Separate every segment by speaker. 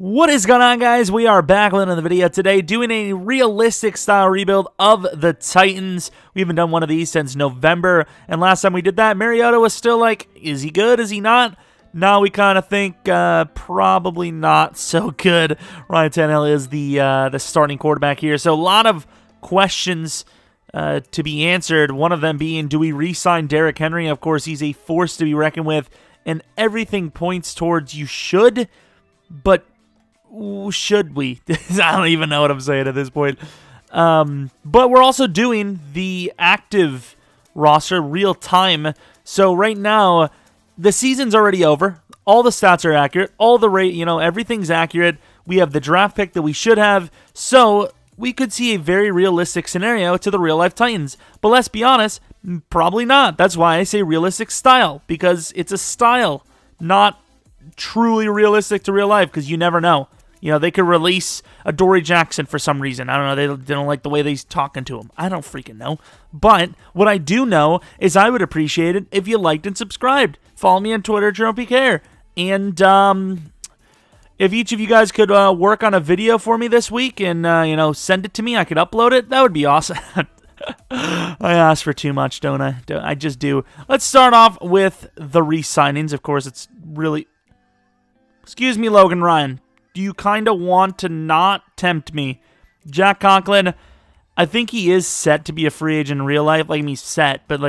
Speaker 1: What is going on, guys? We are back with another video today doing a realistic style rebuild of the Titans. We haven't done one of these since November, and last time we did that, Mariota was still like, is he good? Is he not? Now we kind of think probably not so good. Ryan Tannehill is the starting quarterback here, so a lot of questions to be answered. One of them being, do we re-sign Derrick Henry? Of course, he's a force to be reckoned with, and everything points towards you should, but should we? I don't even know what I'm saying at this point. But we're also doing the active roster real time. So right now, the season's already over. All the stats are accurate. All the everything's accurate. We have the draft pick that we should have. So we could see a very realistic scenario to the real life Titans. But let's be honest, probably not. That's why I say realistic style, because it's a style, not truly realistic to real life, because you never know. You know, they could release a Dory Jackson for some reason. I don't know. They don't like the way he's talking to him. I don't freaking know. But what I do know is I would appreciate it if you liked and subscribed. Follow me on Twitter, Jeromepkr. And if each of you guys could work on a video for me this week and, send it to me, I could upload it. That would be awesome. I ask for too much, don't I? I just do. Let's start off with the re-signings. Of course, it's really... Excuse me, Logan Ryan. Do you kind of want to not tempt me? Jack Conklin, I think he is set to be a free agent in real life. Like, he's set, but,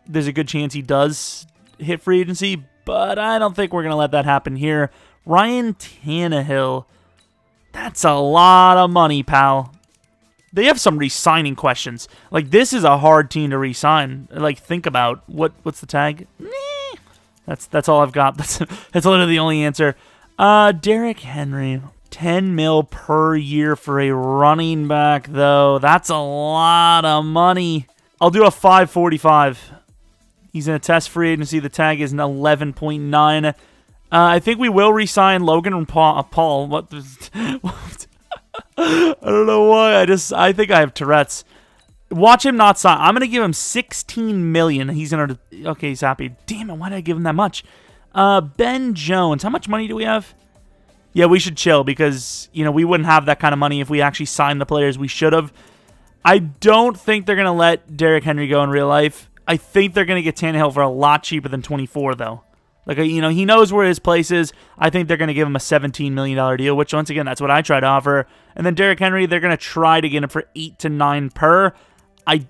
Speaker 1: there's a good chance he does hit free agency, but I don't think we're going to let that happen here. Ryan Tannehill, that's a lot of money, pal. They have some re-signing questions. This is a hard team to re-sign. Think about, what's the tag? That's all I've got. That's literally the only answer. Derrick Henry, $10 million per year for a running back, though. That's a lot of money. I'll do a 545. He's in a test free agency. The tag is an 11.9. I think we will re-sign Logan and Paul. What? I don't know why. I think I have Tourette's. Watch him not sign. I'm gonna give him $16 million. He's gonna. Okay, he's happy. Damn it! Why did I give him that much? Ben Jones, how much money do we have? Yeah, we should chill because, we wouldn't have that kind of money if we actually signed the players we should have. I don't think they're going to let Derrick Henry go in real life. I think they're going to get Tannehill for a lot cheaper than 24, though. He knows where his place is. I think they're going to give him a $17 million deal, which, once again, that's what I try to offer. And then Derrick Henry, they're going to try to get him for 8 to 9 per.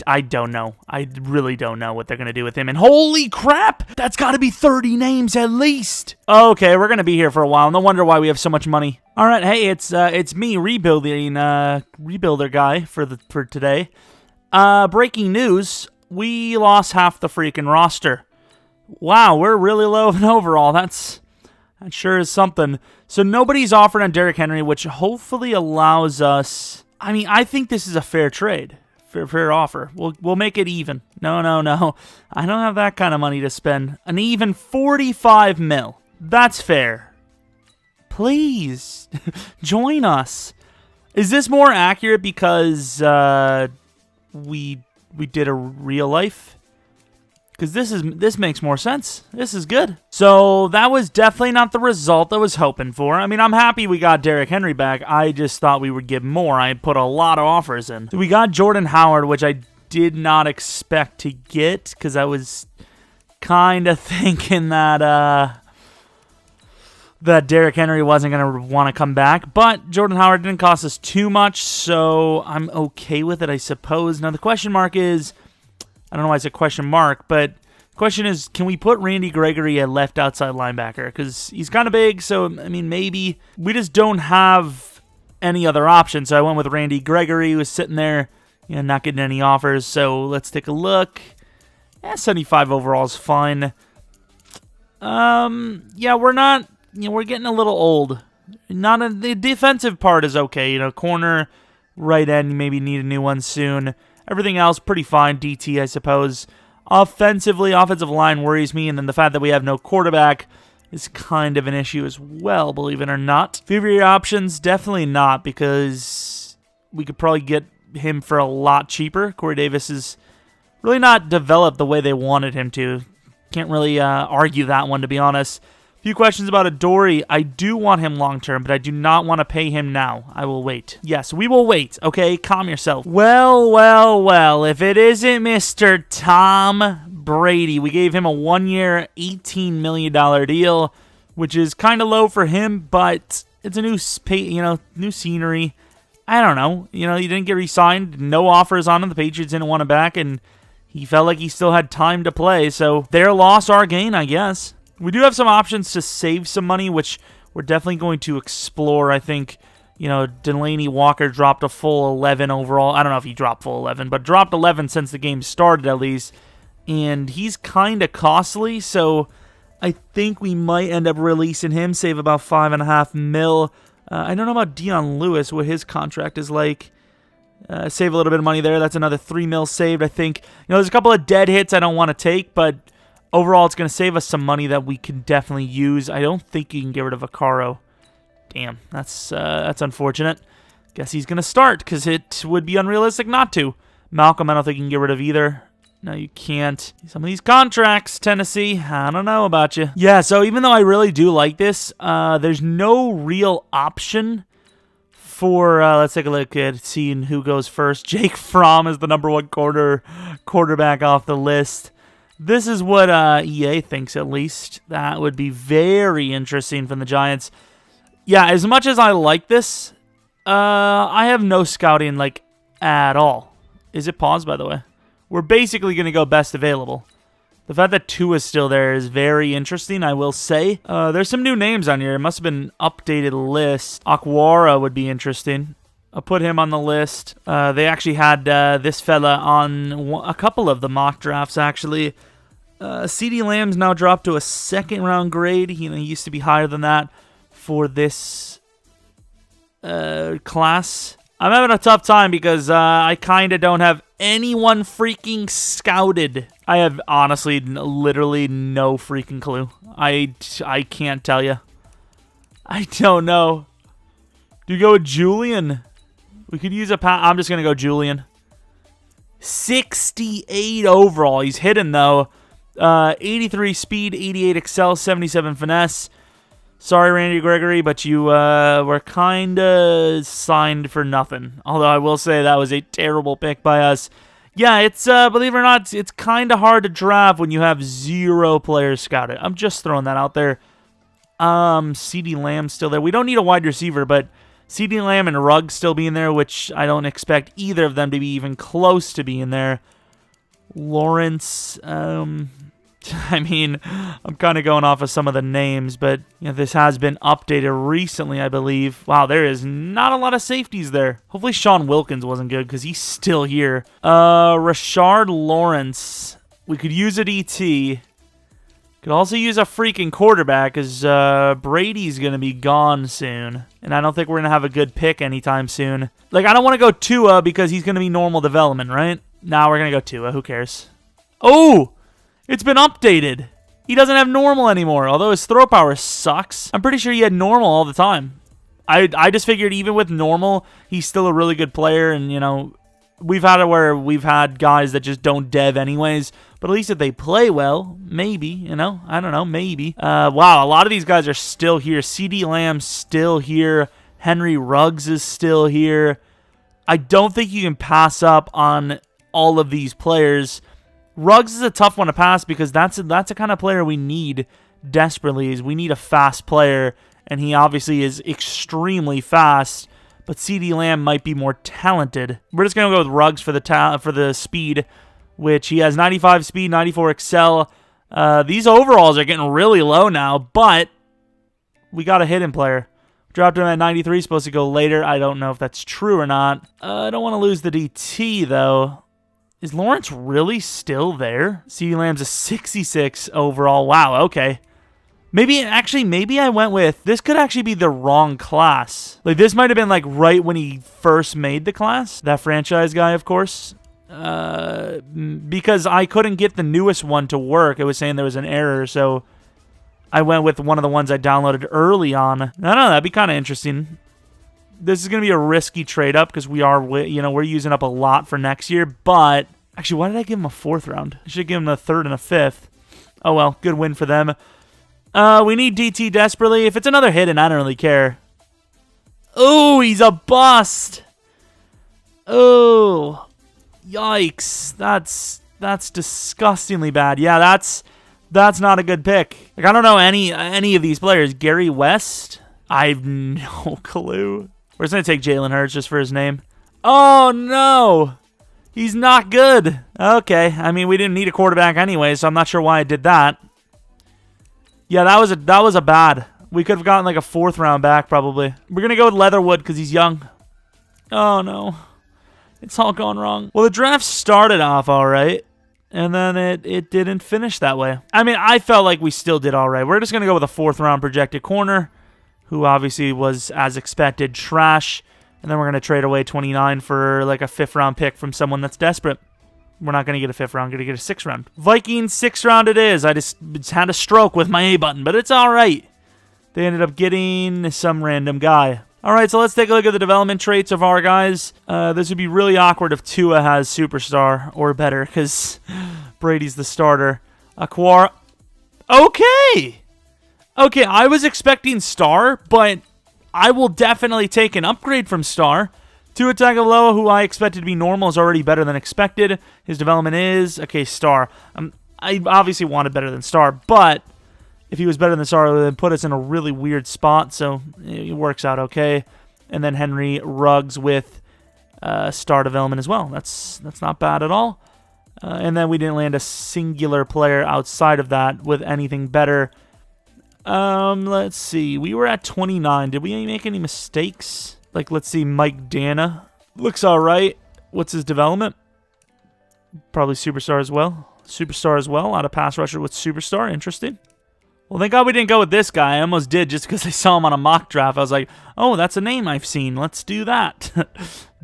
Speaker 1: I don't know. I really don't know what they're going to do with him. And holy crap, that's got to be 30 names at least. Okay, we're going to be here for a while. No wonder why we have so much money. All right, hey, it's me, rebuilder guy for today. Breaking news, we lost half the freaking roster. Wow, we're really low in overall. That sure is something. So nobody's offered on Derrick Henry, which hopefully allows us... I think this is a fair trade. Fair offer. We'll make it even. No. I don't have that kind of money to spend. An even 45 mil. That's fair. Please, join us. Is this more accurate because we did a real life? Because this makes more sense. This is good. So that was definitely not the result I was hoping for. I'm happy we got Derrick Henry back. I just thought we would get more. I put a lot of offers in. We got Jordan Howard, which I did not expect to get because I was kind of thinking that Derrick Henry wasn't going to want to come back. But Jordan Howard didn't cost us too much, so I'm okay with it, I suppose. Now the question mark is... I don't know why it's a question mark, but the question is, can we put Randy Gregory at left outside linebacker? Because he's kind of big, so, maybe. We just don't have any other options, so I went with Randy Gregory, who was sitting there, not getting any offers, so let's take a look. 75 overall is fine. Yeah, we're not, we're getting a little old. The defensive part is okay, corner, right end, maybe need a new one soon. Everything else, pretty fine. DT, I suppose. Offensively, offensive line worries me, and then the fact that we have no quarterback is kind of an issue as well, believe it or not. Favorite options, definitely not, because we could probably get him for a lot cheaper. Corey Davis is really not developed the way they wanted him to. Can't really argue that one, to be honest. Few questions about Adoree. I do want him long-term, but I do not want to pay him now. I will wait. Yes, we will wait, okay? Calm yourself. Well, if it isn't Mr. Tom Brady, we gave him a 1-year, $18 million deal, which is kind of low for him, but it's a new scenery. I don't know. He didn't get re-signed. No offers on him. The Patriots didn't want him back, and he felt like he still had time to play, so their loss, our gain, I guess. We do have some options to save some money, which we're definitely going to explore. I think, Delaney Walker dropped a full 11 overall. I don't know if he dropped full 11, but dropped 11 since the game started at least. And he's kind of costly, so I think we might end up releasing him, save about $5.5 million. I don't know about Dion Lewis, what his contract is like. Save a little bit of money there. That's another $3 million saved, I think. There's a couple of dead hits I don't want to take, but overall, it's going to save us some money that we can definitely use. I don't think you can get rid of Vaccaro. Damn, that's unfortunate. Guess he's going to start, because it would be unrealistic not to. Malcolm, I don't think you can get rid of either. No, you can't. Some of these contracts, Tennessee, I don't know about you. Yeah, so even though I really do like this, there's no real option for, let's take a look at seeing who goes first. Jake Fromm is the #1 quarterback off the list. This is what EA thinks, at least. That would be very interesting from the Giants. Yeah, as much as I like this, I have no scouting, at all. Is it paused, by the way? We're basically going to go best available. The fact that Tua is still there is very interesting, I will say. There's some new names on here. It must have been an updated list. Akwara would be interesting. I'll put him on the list. They actually had this fella on a couple of the mock drafts, actually. CeeDee Lamb's now dropped to a 2nd-round grade. He used to be higher than that for this class. I'm having a tough time because I kind of don't have anyone freaking scouted. I have, honestly, literally no freaking clue. I can't tell you. I don't know. Do you go with Julian? We could use a pass. I'm just going to go Julian. 68 overall. He's hidden, though. 83 speed, 88 excel, 77 finesse. Sorry, Randy Gregory, but you were kind of signed for nothing. Although I will say that was a terrible pick by us. Yeah, it's, believe it or not, it's kind of hard to draft when you have 0 players scouted. I'm just throwing that out there. CeeDee Lamb's still there. We don't need a wide receiver, but CeeDee Lamb and Ruggs still being there, which I don't expect either of them to be even close to being there. Lawrence, I mean, I'm kind of going off of some of the names, but this has been updated recently, I believe. Wow, there is not a lot of safeties there. Hopefully Sean Wilkins wasn't good because he's still here. Rashard Lawrence. We could use a DT. Could also use a freaking quarterback because Brady's going to be gone soon. And I don't think we're going to have a good pick anytime soon. I don't want to go Tua because he's going to be normal development, right? Nah, we're going to go Tua. Who cares? Oh! It's been updated. He doesn't have normal anymore, although his throw power sucks. I'm pretty sure he had normal all the time. I just figured even with normal, he's still a really good player, and, we've had it where we've had guys that just don't dev anyways, but at least if they play well, maybe, I don't know, maybe. Wow, a lot of these guys are still here. CeeDee Lamb's still here. Henry Ruggs is still here. I don't think you can pass up on all of these players. Ruggs is a tough one to pass because that's the kind of player we need desperately. Is we need a fast player, and he obviously is extremely fast. But CeeDee Lamb might be more talented. We're just gonna go with Ruggs for the speed, which he has 95 speed, 94 excel. These overalls are getting really low now, but we got a hidden player. Dropped him at 93. Supposed to go later. I don't know if that's true or not. I don't want to lose the DT though. Is Lawrence really still there? CeeDee Lamb's a 66 overall. Wow, okay. Maybe I went with... This could actually be the wrong class. This might have been, right when he first made the class. That franchise guy, of course. Because I couldn't get the newest one to work. It was saying there was an error, so... I went with one of the ones I downloaded early on. I don't know, that'd be kind of interesting. This is going to be a risky trade-up because we're using up a lot for next year. But, actually, why did I give him a 4th round? I should give him a 3rd and a 5th. Oh, well, good win for them. We need DT desperately. If it's another hit, and I don't really care. Oh, he's a bust. Oh, yikes. That's disgustingly bad. Yeah, that's not a good pick. Like, I don't know any of these players. Gary West? I've no clue. We're just going to take Jalen Hurts just for his name. Oh, no. He's not good. Okay. I mean, we didn't need a quarterback anyway, so I'm not sure why I did that. Yeah, that was a bad. We could have gotten like a 4th round back probably. We're going to go with Leatherwood because he's young. Oh, no. It's all gone wrong. Well, the draft started off all right, and then it didn't finish that way. I mean, I felt like we still did all right. We're just going to go with a 4th round projected corner, who obviously was, as expected, trash. And then we're going to trade away 29 for like a 5th round pick from someone that's desperate. We're not going to get a 5th round. We're going to get a 6th round. Vikings 6th round it is. I just had a stroke with my A button, but it's all right. They ended up getting some random guy. All right, so let's take a look at the development traits of our guys. This would be really awkward if Tua has superstar or better because Brady's the starter. Aquara. Okay. Okay, I was expecting star, but I will definitely take an upgrade from star. Tua Tagovailoa, who I expected to be normal, is already better than expected. His development is, okay, star. I obviously wanted better than star, but if he was better than star, it would put us in a really weird spot, so it works out okay. And then Henry Ruggs with star development as well. That's not bad at all. And then we didn't land a singular player outside of that with anything better. Let's see. We were at 29. Did we make any mistakes? Like, let's see. Mike Dana. Looks all right. What's his development? Probably superstar as well. Superstar as well. Out of pass rusher with superstar. Interesting. Well, thank God we didn't go with this guy. I almost did just because I saw him on a mock draft. I was like, oh, that's a name I've seen. Let's do that.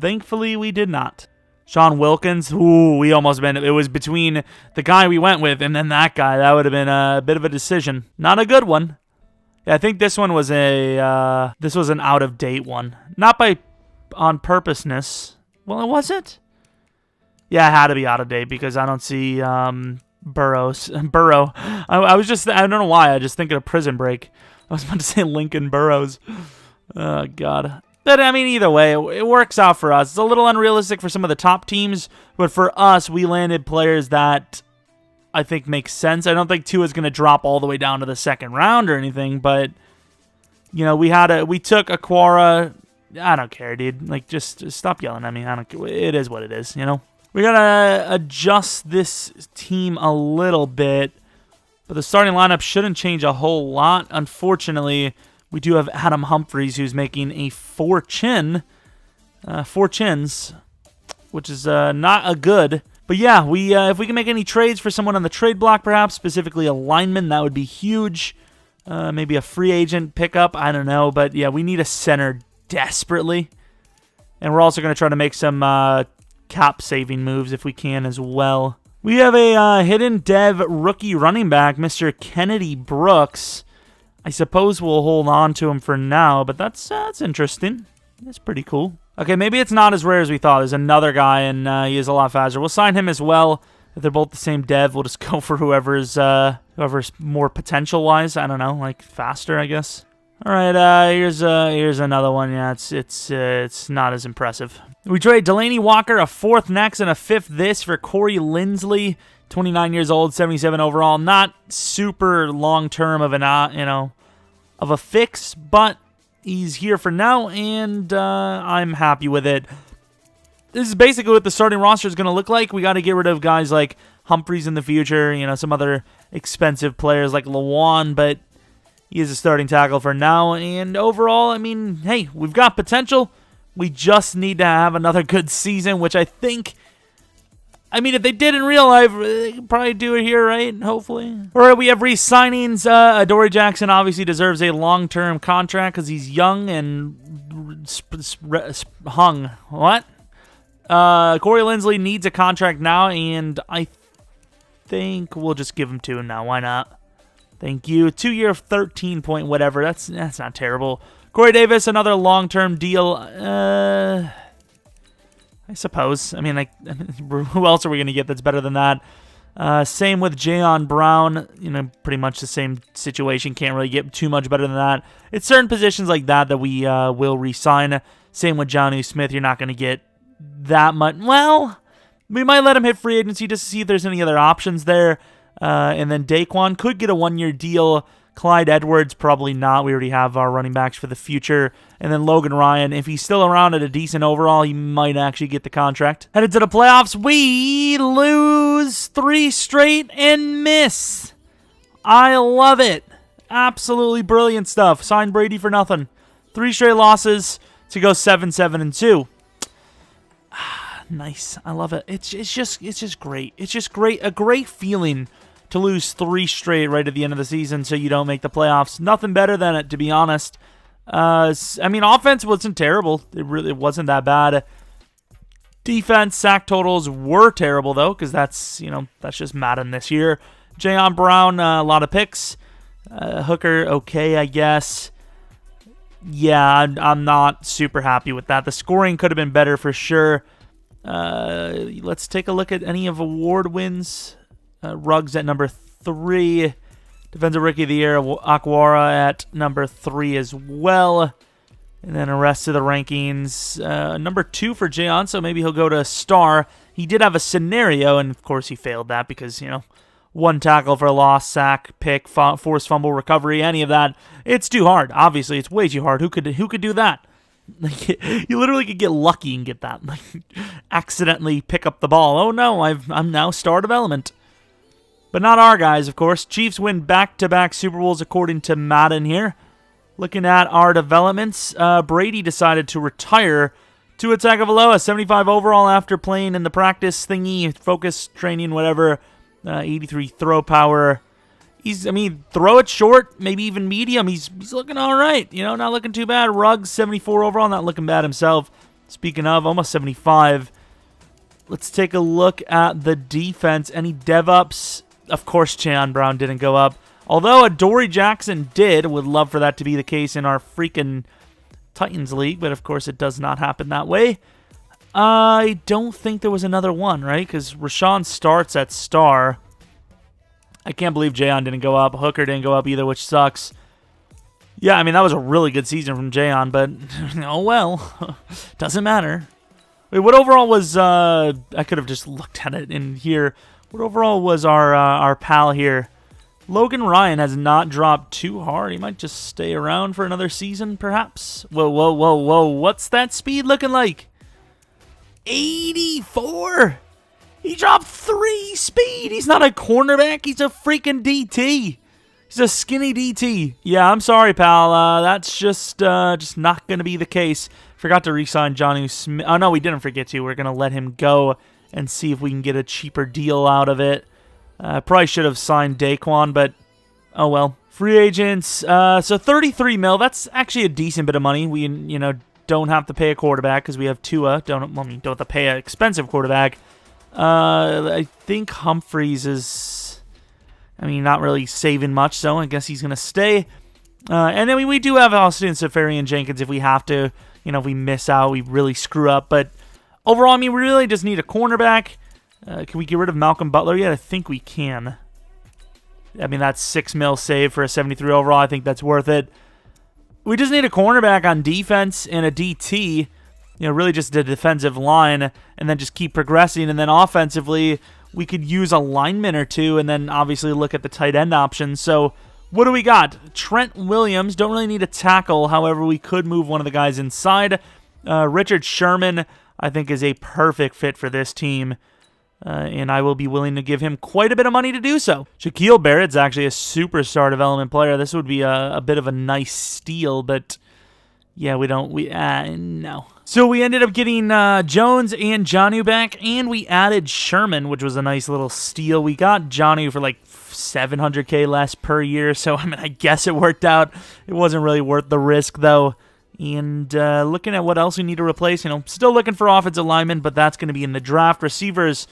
Speaker 1: Thankfully, we did not. Sean Wilkins. Ooh, we almost been. It was between the guy we went with and then that guy. That would have been a bit of a decision. Not a good one. Yeah, I think this one was this was an out of date one. Not on purposeness. Well, it was. Yeah, it had to be out of date because I don't see Burrow. I was just. I don't know why. I just thinking of Prison Break. I was about to say Lincoln Burrows. Oh God. But, I mean, either way, it works out for us. It's a little unrealistic for some of the top teams, but for us, we landed players that I think make sense. I don't think Tua's going to drop all the way down to the 2nd round or anything, but, you know, we took Aquara. I don't care, dude. Like, just stop yelling at me. I don't care. It is what it is, you know? We got to adjust this team a little bit, but the starting lineup shouldn't change a whole lot. Unfortunately, we do have Adam Humphries, who's making a 4 chins, which is not a good. But yeah, if we can make any trades for someone on the trade block, perhaps, specifically a lineman, that would be huge. Maybe a free agent pickup, I don't know. But yeah, we need a center desperately. And we're also going to try to make some cap-saving moves if we can as well. We have a hidden dev rookie running back, Mr. Kennedy Brooks. I suppose we'll hold on to him for now, but that's interesting. That's pretty cool. Okay, maybe it's not as rare as we thought. There's another guy, and he is a lot faster. We'll sign him as well. If they're both the same dev, we'll just go for whoever's more potential-wise. I don't know, like faster, I guess. All right, here's another one. Yeah, it's not as impressive. We trade Delaney Walker, a 4th next and a 5th this for Cory Linsley. 29 years old, 77 overall. Not super long-term of of a fix, but he's here for now, and I'm happy with it. This is basically what the starting roster is going to look like. We got to get rid of guys like Humphries in the future, some other expensive players like Lawan, but he is a starting tackle for now. And overall, I mean, hey, we've got potential. We just need to have another good season, which I think... I mean, if they did in real life, they could probably do it here, right? Hopefully. All right, we have re-signings. Adoree Jackson obviously deserves a long-term contract because he's young and hung. What? Cory Linsley needs a contract now, and I think we'll just give him to him now. Why not? Thank you. 2-year, 13 point whatever. That's not terrible. Corey Davis, another long-term deal. I suppose. I mean, who else are we going to get that's better than that? Same with Jayon Brown, pretty much the same situation. Can't really get too much better than that. It's certain positions like that that we will re-sign. Same with Jonnu Smith. You're not going to get that much. Well, we might let him hit free agency just to see if there's any other options there. And then Daquan could get a 1-year deal. Clyde Edwards, probably not. We already have our running backs for the future. And then Logan Ryan, if he's still around at a decent overall, he might actually get the contract. Headed to the playoffs, we lose 3 straight and miss. I love it. Absolutely brilliant stuff. Signed Brady for nothing. 3 straight losses to go 7-7-2. Nice. I love it. It's just great. It's just great. A great feeling to lose 3 straight right at the end of the season so you don't make the playoffs. Nothing better than it, to be honest. I mean, offense wasn't terrible. It wasn't that bad. Defense, sack totals were terrible, though, because that's just Madden this year. Jayon Brown, a lot of picks. Hooker, okay, I guess. Yeah, I'm not super happy with that. The scoring could have been better for sure. Let's take a look at any of award wins. Ruggs at number 3. Defensive Rookie of the Year, Akwara at number 3 as well. And then the rest of the rankings. Number 2 for Jayon, so maybe he'll go to star. He did have a scenario, and of course he failed that because, 1 tackle for a loss, sack, pick, forced fumble, recovery, any of that. It's too hard. Obviously, it's way too hard. Who could do that? You literally could get lucky and get that. Accidentally pick up the ball. Oh no, I'm now star development. But not our guys, of course. Chiefs win back-to-back Super Bowls according to Madden here. Looking at our developments, Brady decided to retire. Tua Tagovailoa, 75 overall after playing in the practice thingy, focus training, whatever. 83 throw power. Throw it short, maybe even medium. He's looking all right. Not looking too bad. Ruggs, 74 overall, not looking bad himself. Speaking of, almost 75. Let's take a look at the defense. Any dev-ups? Of course, Jayon Brown didn't go up. Although Adoree Jackson did. Would love for that to be the case in our freaking Titans League, but of course it does not happen that way. I don't think there was another one, right? Because Rashawn starts at star. I can't believe Jayon didn't go up. Hooker didn't go up either, which sucks. Yeah, that was a really good season from Jayon, but oh well. Doesn't matter. Wait, what overall was... I could have just looked at it in here. What overall was our pal here? Logan Ryan has not dropped too hard. He might just stay around for another season, perhaps. Whoa, whoa, whoa, whoa. What's that speed looking like? 84! He dropped 3 speed. He's not a cornerback. He's a freaking DT. He's a skinny DT. Yeah, I'm sorry, pal. That's just not going to be the case. Forgot to re-sign Jonnu Smith. Oh, no, we didn't forget to. We're going to let him go and see if we can get a cheaper deal out of it. Probably should have signed Daquan, but oh well. Free agents. So 33 mil. That's actually a decent bit of money. We, don't have to pay a quarterback because we have Tua. Don't have to pay an expensive quarterback. I think Humphreys is, not really saving much, so I guess he's going to stay. And then we do have Austin Seferian-Jenkins if we have to. If we miss out, we really screw up. But overall, we really just need a cornerback. Can we get rid of Malcolm Butler yet? I think we can. That's 6 mil save for a 73 overall. I think that's worth it. We just need a cornerback on defense and a DT. Really just a defensive line, and then just keep progressing. And then offensively, we could use a lineman or two, and then obviously look at the tight end options. So what do we got? Trent Williams. Don't really need a tackle. However, we could move one of the guys inside. Richard Sherman, I think, is a perfect fit for this team. And I will be willing to give him quite a bit of money to do so. Shaquille Barrett's actually a superstar development player. This would be a bit of a nice steal, but yeah, no. So we ended up getting Jones and Jonnu back, and we added Sherman, which was a nice little steal. We got Jonnu for like $700K less per year, so I guess it worked out. It wasn't really worth the risk, though. And looking at what else we need to replace, still looking for offensive linemen, but that's going to be in the draft. Receivers,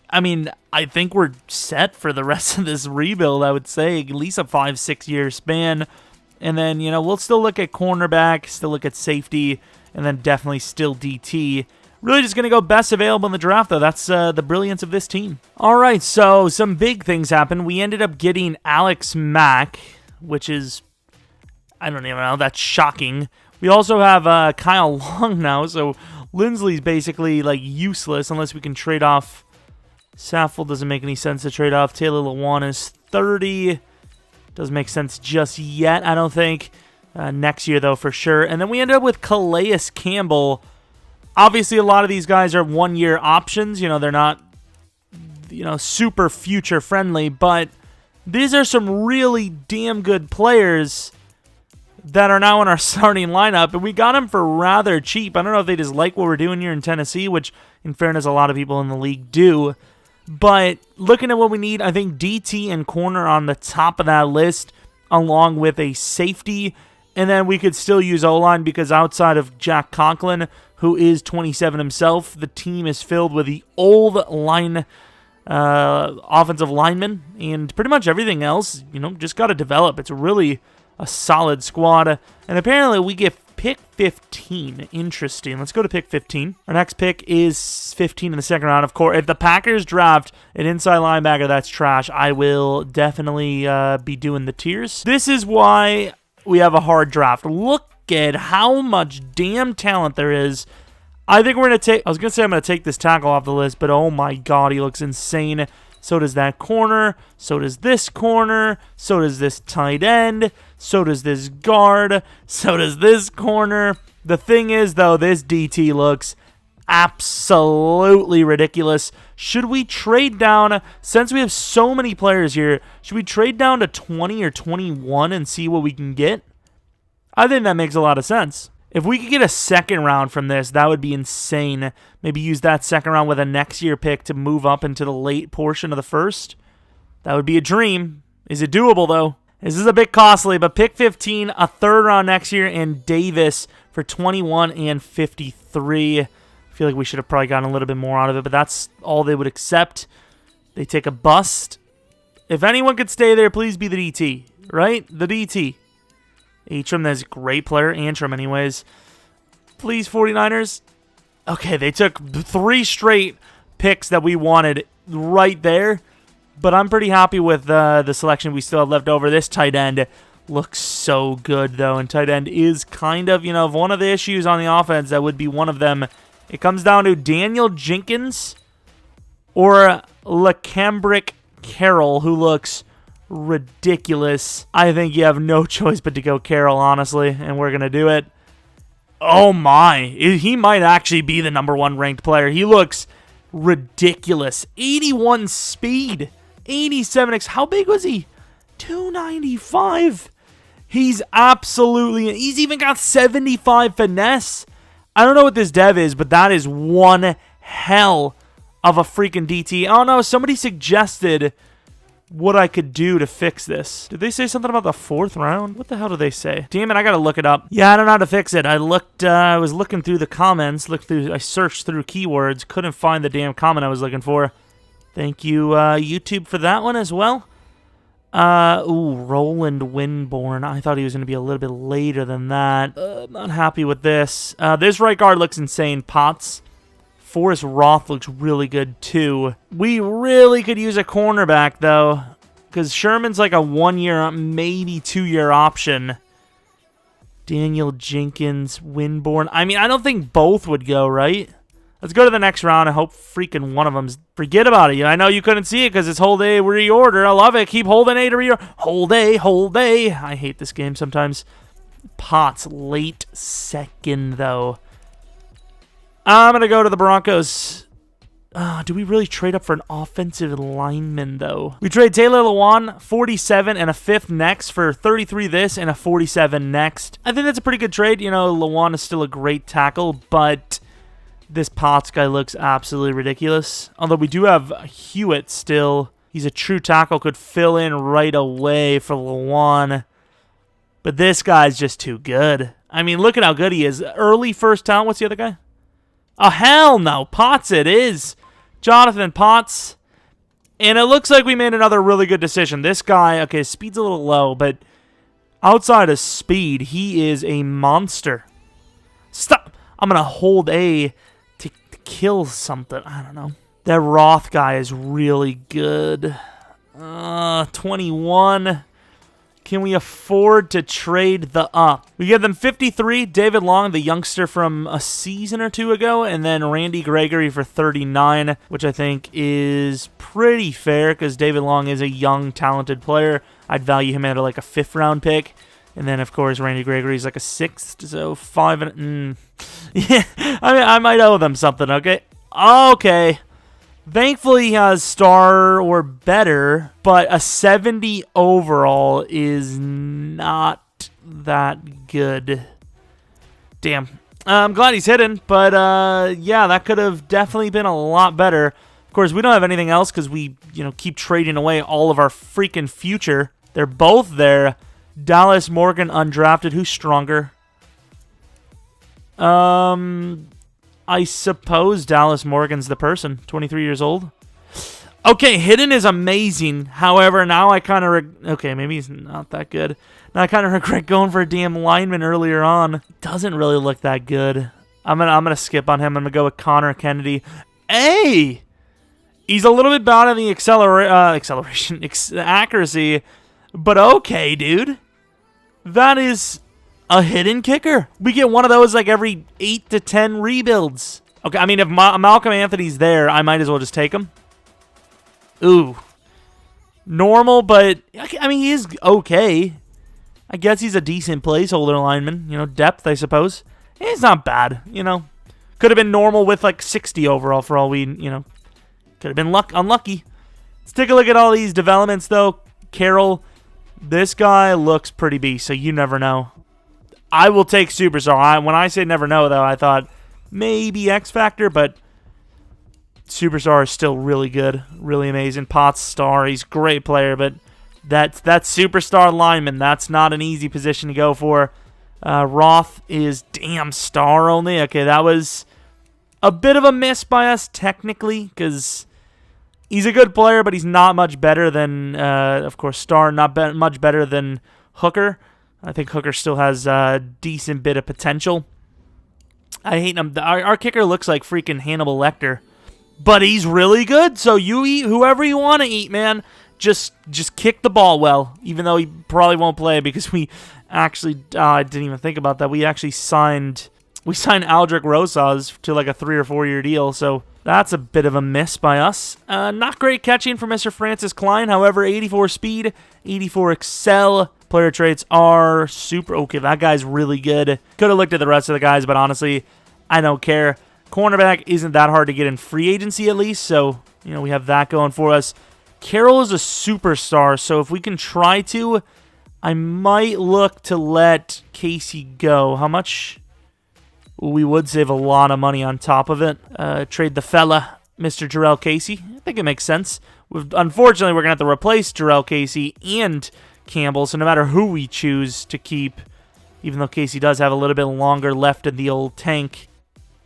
Speaker 1: I think we're set for the rest of this rebuild, I would say. At least a 5-6 year span. And then, we'll still look at cornerback, still look at safety, and then definitely still DT. Really just going to go best available in the draft, though. That's the brilliance of this team. All right, so some big things happened. We ended up getting Alex Mack, which is, I don't even know, that's shocking. We also have Kyle Long now, so Linsley's basically like useless unless we can trade off. Saffold doesn't make any sense to trade off. Taylor Lewan is 30. Doesn't make sense just yet, I don't think. Next year, though, for sure. And then we ended up with Coleus Campbell. Obviously, a lot of these guys are one-year options. You know, they're not, you know, super future-friendly, but these are some really damn good players that are now in our starting lineup, and we got them for rather cheap. I don't know if they just like what we're doing here in Tennessee, which, in fairness, a lot of people in the league do. But looking at what we need, I think DT and corner on the top of that list, along with a safety, and then we could still use O-line because outside of Jack Conklin, who is 27 himself, the team is filled with the old line offensive linemen, and pretty much everything else, you know, just got to develop. It's really a solid squad, and apparently we get pick 15. Interesting. Let's go to pick 15. Our next pick is 15 in the second round. Of course, if the Packers draft an inside linebacker that's trash, I will definitely be doing the tiers. This is why we have a hard draft. Look at how much damn talent there is. I think we're going to take, I was going to say I'm going to take this tackle off the list, but oh my god, he looks insane. So does that corner, so does this corner, so does this tight end, so does this guard, so does this corner. The thing is, though, this DT looks absolutely ridiculous. Should we trade down, since we have so many players here, should we trade down to 20 or 21 and see what we can get? I think that makes a lot of sense. If we could get a second round from this, that would be insane. Maybe use that second round with a next year pick to move up into the late portion of the first. That would be a dream. Is it doable, though? This is a bit costly, but pick 15, a third round next year, and Davis for 21 and 53. I feel like we should have probably gotten a little bit more out of it, but that's all they would accept. They take a bust. If anyone could stay there, please be the DT, right? The DT. Atrum, that's a great player. Antrim, anyways. Please, 49ers. Okay, they took 3 straight picks that we wanted right there, but I'm pretty happy with the selection we still have left over. This tight end looks so good, though, and tight end is kind of, you know, one of the issues on the offense. That would be one of them. It comes down to Daniel Jenkins or LaCambrick Carroll, who looks ridiculous. I think you have no choice but to go Carroll, honestly, and we're going to do it. Oh my, he might actually be the #1 ranked player. He looks ridiculous. 81 speed, 87x. How big was he? 295. He's absolutely, he's even got 75 finesse. I don't know what this dev is, but that is one hell of a freaking DT. Oh no, somebody suggested what I could do to fix this. Did they say something about the 4th round? What the hell did they say? Damn it, I gotta look it up. Yeah, I don't know how to fix it. I was looking through the comments, I searched through keywords, couldn't find the damn comment I was looking for. Thank you, YouTube, for that one as well. Roland Winborn. I thought he was going to be a little bit later than that. Not happy with this. This right guard looks insane. Potts. Forrest Roth looks really good, too. We really could use a cornerback, though, because Sherman's like a 1-year, maybe 2-year option. Daniel Jenkins, Winborn. I mean, I don't think both would go, right? Let's go to the next round and hope freaking one of them's... Forget about it. I know you couldn't see it because it's hold A, reorder. I love it. Keep holding A to reorder. Hold A, hold A. I hate this game sometimes. Potts, late second, though. I'm going to go to the Broncos. Do we really trade up for an offensive lineman, though? We trade Taylor Lewan, 47 and a 5th next for 33 this and a 47 next. I think that's a pretty good trade. You know, Lewan is still a great tackle, but this Potts guy looks absolutely ridiculous. Although we do have Hewitt still. He's a true tackle, could fill in right away for Lewan. But this guy's just too good. I mean, look at how good he is. Early first talent. What's the other guy? Oh, hell no. Potts it is. Jonathan Potts. And it looks like we made another really good decision. This guy, okay, speed's a little low, but outside of speed, he is a monster. Stop. I'm going to hold A to kill something. I don't know. That Roth guy is really good. 21. Can we afford to trade the up? We give them 53, David Long, the youngster from a season or two ago, and then Randy Gregory for 39, which I think is pretty fair because David Long is a young, talented player. I'd value him at like a 5th round pick. And then, of course, Randy Gregory's like a 6th, so 5 and... yeah, I mean, I might owe them something, okay? Okay. Thankfully, he has star or better, but a 70 overall is not that good. Damn. I'm glad he's hidden, but yeah, that could have definitely been a lot better. Of course, we don't have anything else because we, keep trading away all of our freaking future. They're both there. Dallas Morgan undrafted. Who's stronger? I suppose Dallas Morgan's the person. 23 years old. Okay, hidden is amazing. However, now I kind of... okay, maybe he's not that good. Now I kind of regret going for a damn lineman earlier on. Doesn't really look that good. I'm gonna skip on him. I'm gonna go with Connor Kennedy. Hey! He's a little bit bad on the accuracy. But okay, dude. That is... a hidden kicker. We get one of those like every 8 to 10 rebuilds. Okay, I mean, if Malcolm Anthony's there, I might as well just take him. Ooh. Normal, but, I mean, he is okay. I guess he's a decent placeholder lineman. Depth, I suppose. It's not bad, Could have been normal with like 60 overall for all we, could have been unlucky. Let's take a look at all these developments, though. Carroll, this guy looks pretty beast, so you never know. I will take Superstar. When I say never know, though, I thought maybe X Factor, but Superstar is still really good, really amazing. Potts star, he's a great player, but that Superstar lineman, that's not an easy position to go for. Roth is damn star only. Okay, that was a bit of a miss by us technically because he's a good player, but he's not much better than, of course, star, not much better than Hooker. I think Hooker still has a decent bit of potential. I hate him. Our kicker looks like freaking Hannibal Lecter. But he's really good, so you eat whoever you want to eat, man. Just kick the ball well, even though he probably won't play because we actually... I didn't even think about that. We actually signed Aldrich Rosas to like a 3 or 4 year deal, so that's a bit of a miss by us. Not great catching for Mr. Francis Klein. However, 84 speed, 84 excel. Player traits are super... okay, that guy's really good. Could have looked at the rest of the guys, but honestly, I don't care. Cornerback isn't that hard to get in free agency at least, so, we have that going for us. Carroll is a superstar, so if we can try to, I might look to let Casey go. How much? We would save a lot of money on top of it. Trade the fella, Mr. Jarrell Casey. I think it makes sense. Unfortunately, we're going to have to replace Jarrell Casey and Campbell, so no matter who we choose to keep, even though Casey does have a little bit longer left in the old tank,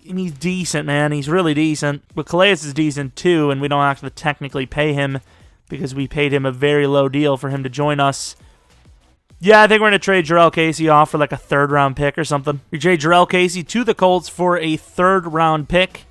Speaker 1: and he's decent, man. He's really decent. But Coleus is decent too, and we don't have to technically pay him because we paid him a very low deal for him to join us. Yeah, I think we're going to trade Jarrell Casey off for like a 3rd round pick or something. We trade Jarrell Casey to the Colts for a 3rd round pick.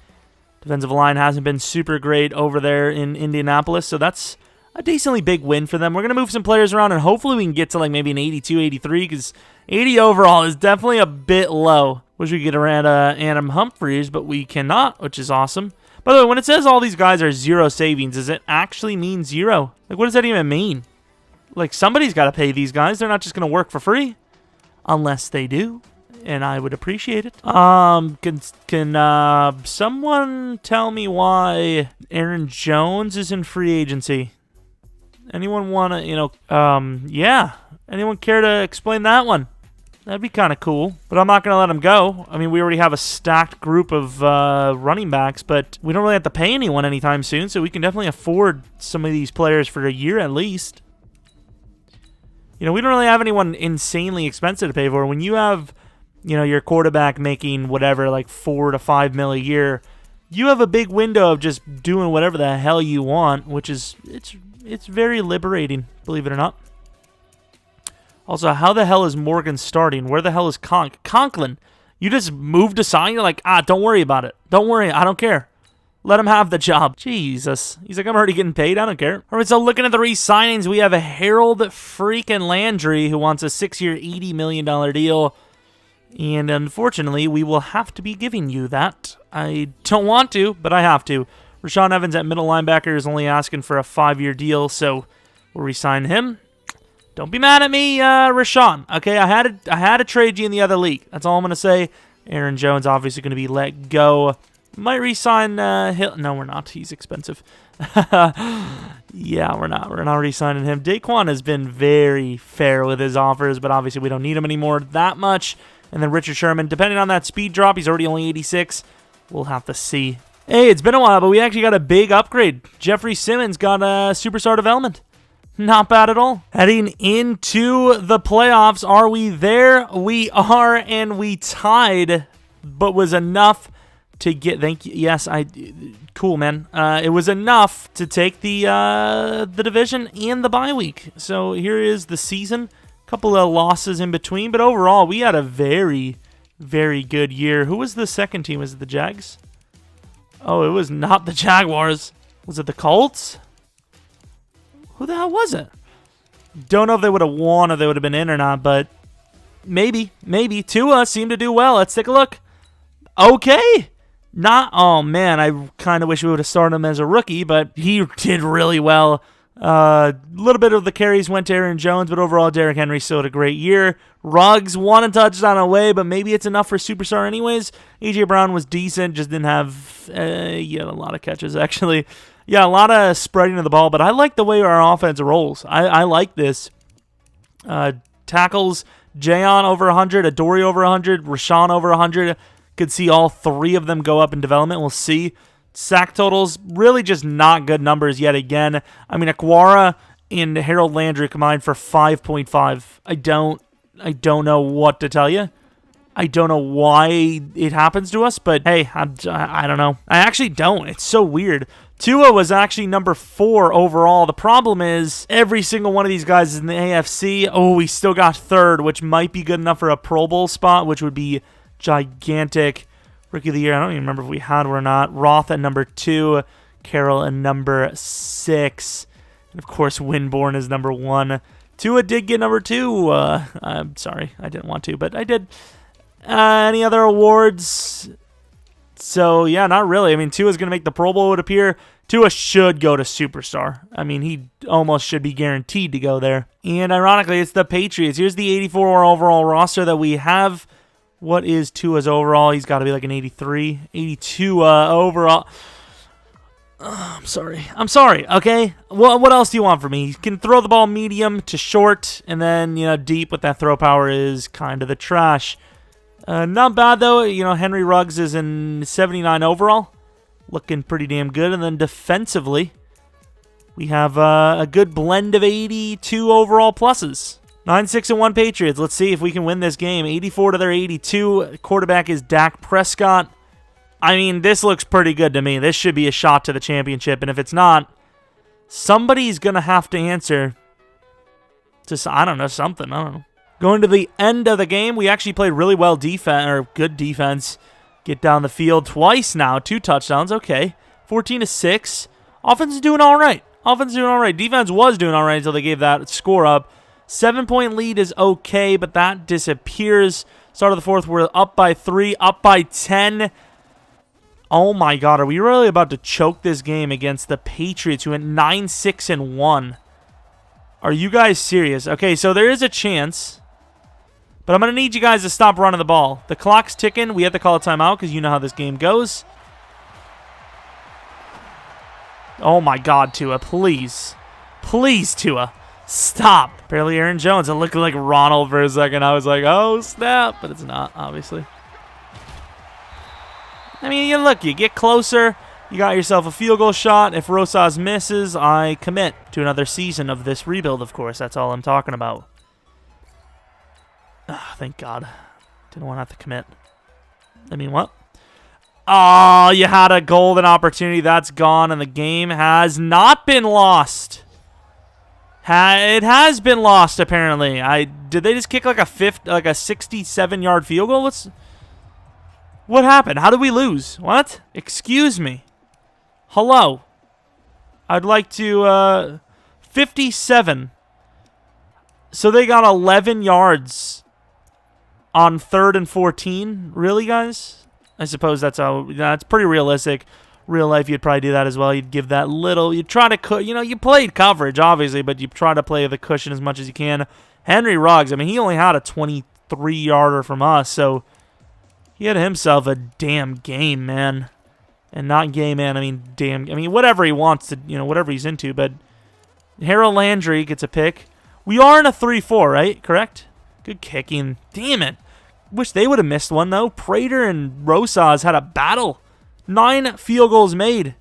Speaker 1: Defensive line hasn't been super great over there in Indianapolis, so that's a decently big win for them. We're going to move some players around, and hopefully we can get to like maybe an 82, 83, because 80 overall is definitely a bit low. Wish we could get around Adam Humphries, but we cannot, which is awesome. By the way, when it says all these guys are 0 savings, does it actually mean 0? Like, what does that even mean? Like, somebody's got to pay these guys. They're not just going to work for free. Unless they do, and I would appreciate it. Can someone tell me why Aaron Jones is in free agency? Anyone want to, yeah. Anyone care to explain that one? That'd be kind of cool. But I'm not going to let him go. I mean, we already have a stacked group of running backs, but we don't really have to pay anyone anytime soon, so we can definitely afford some of these players for a year at least. We don't really have anyone insanely expensive to pay for. When you have, your quarterback making whatever, like $4 to $5 million a year, you have a big window of just doing whatever the hell you want, which is, it's very liberating, believe it or not. Also, how the hell is Morgan starting? Where the hell is Conklin? You just moved aside. You're like, don't worry about it. Don't worry. I don't care. Let him have the job. Jesus. He's like, I'm already getting paid. I don't care. All right, so looking at the re-signings, we have a Harold freaking Landry who wants a 6-year, $80 million deal. And unfortunately, we will have to be giving you that. I don't want to, but I have to. Rashaan Evans at middle linebacker is only asking for a 5-year deal, so we'll re-sign him. Don't be mad at me, Rashaan. Okay, I had to trade you in the other league. That's all I'm going to say. Aaron Jones obviously going to be let go. Might re-sign Hill. No, we're not. He's expensive. Yeah, we're not. We're not re-signing him. Daquan has been very fair with his offers, but obviously we don't need him anymore that much. And then Richard Sherman, depending on that speed drop, he's already only 86. We'll have to see. Hey, it's been a while, but we actually got a big upgrade. Jeffrey Simmons got a superstar development. Not bad at all. Heading into the playoffs, are we there? We are, and we tied, but was enough to get. Thank you. Yes, cool, man. It was enough to take the division and the bye week. So here is the season. Couple of losses in between, but overall we had a very, very good year. Who was the second team? Was it the Jags? Oh, it was not the Jaguars. Was it the Colts? Who the hell was it? Don't know if they would have won or they would have been in or not, but maybe. Tua seemed to do well. Let's take a look. Okay. Oh man, I kind of wish we would have started him as a rookie, but he did really well. A little bit of the carries went to Aaron Jones, but overall Derrick Henry still had a great year. Ruggs, one touchdown away, but maybe it's enough for superstar anyways. A.J. Brown was decent, just didn't have a lot of catches, actually. Yeah, a lot of spreading of the ball, but I like the way our offense rolls. I like this. Tackles, Jayon over 100, Adoree over 100, Rashaan over 100. Could see all three of them go up in development. We'll see. Sack totals, really just not good numbers yet again. I mean, Aquara and Harold Landry combined for 5.5. I don't know what to tell you. I don't know why it happens to us, but hey, I don't know. I actually don't. It's so weird. Tua was actually number 4 overall. The problem is every single one of these guys is in the AFC. Oh, we still got 3rd, which might be good enough for a Pro Bowl spot, which would be gigantic. Rookie of the year, I don't even remember if we had one or not. Roth at number 2, Carroll at number 6, and of course Winborn is number 1. Tua did get number 2. I'm sorry, I didn't want to, but I did. Any other awards? So yeah, not really. I mean, Tua's going to make the Pro Bowl, it would appear. Tua should go to Superstar. I mean, he almost should be guaranteed to go there. And ironically, it's the Patriots. Here's the 84 overall roster that we have. What is Tua's overall? He's got to be like an 83, 82 overall. I'm sorry, okay? What else do you want from me? He can throw the ball medium to short, and then, deep with that throw power is kind of the trash. Not bad, though. Henry Ruggs is in 79 overall. Looking pretty damn good. And then defensively, we have a good blend of 82 overall pluses. 9-6-1 Patriots. Let's see if we can win this game. 84 to their 82. Quarterback is Dak Prescott. I mean, this looks pretty good to me. This should be a shot to the championship. And if it's not, somebody's going to have to answer to, something. I don't know. Going to the end of the game, we actually played really well defense, or good defense. Get down the field twice now. 2 touchdowns. Okay. 14 to 6. Offense is doing all right. Defense was doing all right until they gave that score up. 7-point lead is okay, but that disappears. Start of the 4th, we're up by 3, up by 10. Oh my God, are we really about to choke this game against the Patriots, who went 9-6-1? Are you guys serious? Okay, so there is a chance, but I'm going to need you guys to stop running the ball. The clock's ticking. We have to call a timeout because you know how this game goes. Oh my God, Tua, please. Please, Tua. Stop. Barely Aaron Jones. It looked like Ronald for a second. I was like, oh, snap. But it's not, obviously. I mean, you get closer. You got yourself a field goal shot. If Rosas misses, I commit to another season of this rebuild, of course. That's all I'm talking about. Oh, thank God. Didn't want to have to commit. I mean, what? Oh, you had a golden opportunity. That's gone, and the game has not been lost. It has been lost, apparently. Did they just kick like a 67-yard field goal? What happened? How did we lose? What? Excuse me. Hello. I'd like to, 57. So they got 11 yards on 3rd and 14. Really, guys? I suppose that's pretty realistic. Real life, you'd probably do that as well. You'd give that little, you'd try to, you played coverage, obviously, but you try to play the cushion as much as you can. Henry Ruggs, I mean, he only had a 23-yarder from us, so he had himself a damn game, man. And not gay, man, I mean, damn, I mean, whatever he wants to, whatever he's into, but Harold Landry gets a pick. We are in a 3-4, right? Correct? Good kicking. Damn it. Wish they would have missed one, though. Prater and Rosas had a battle. 9 field goals made.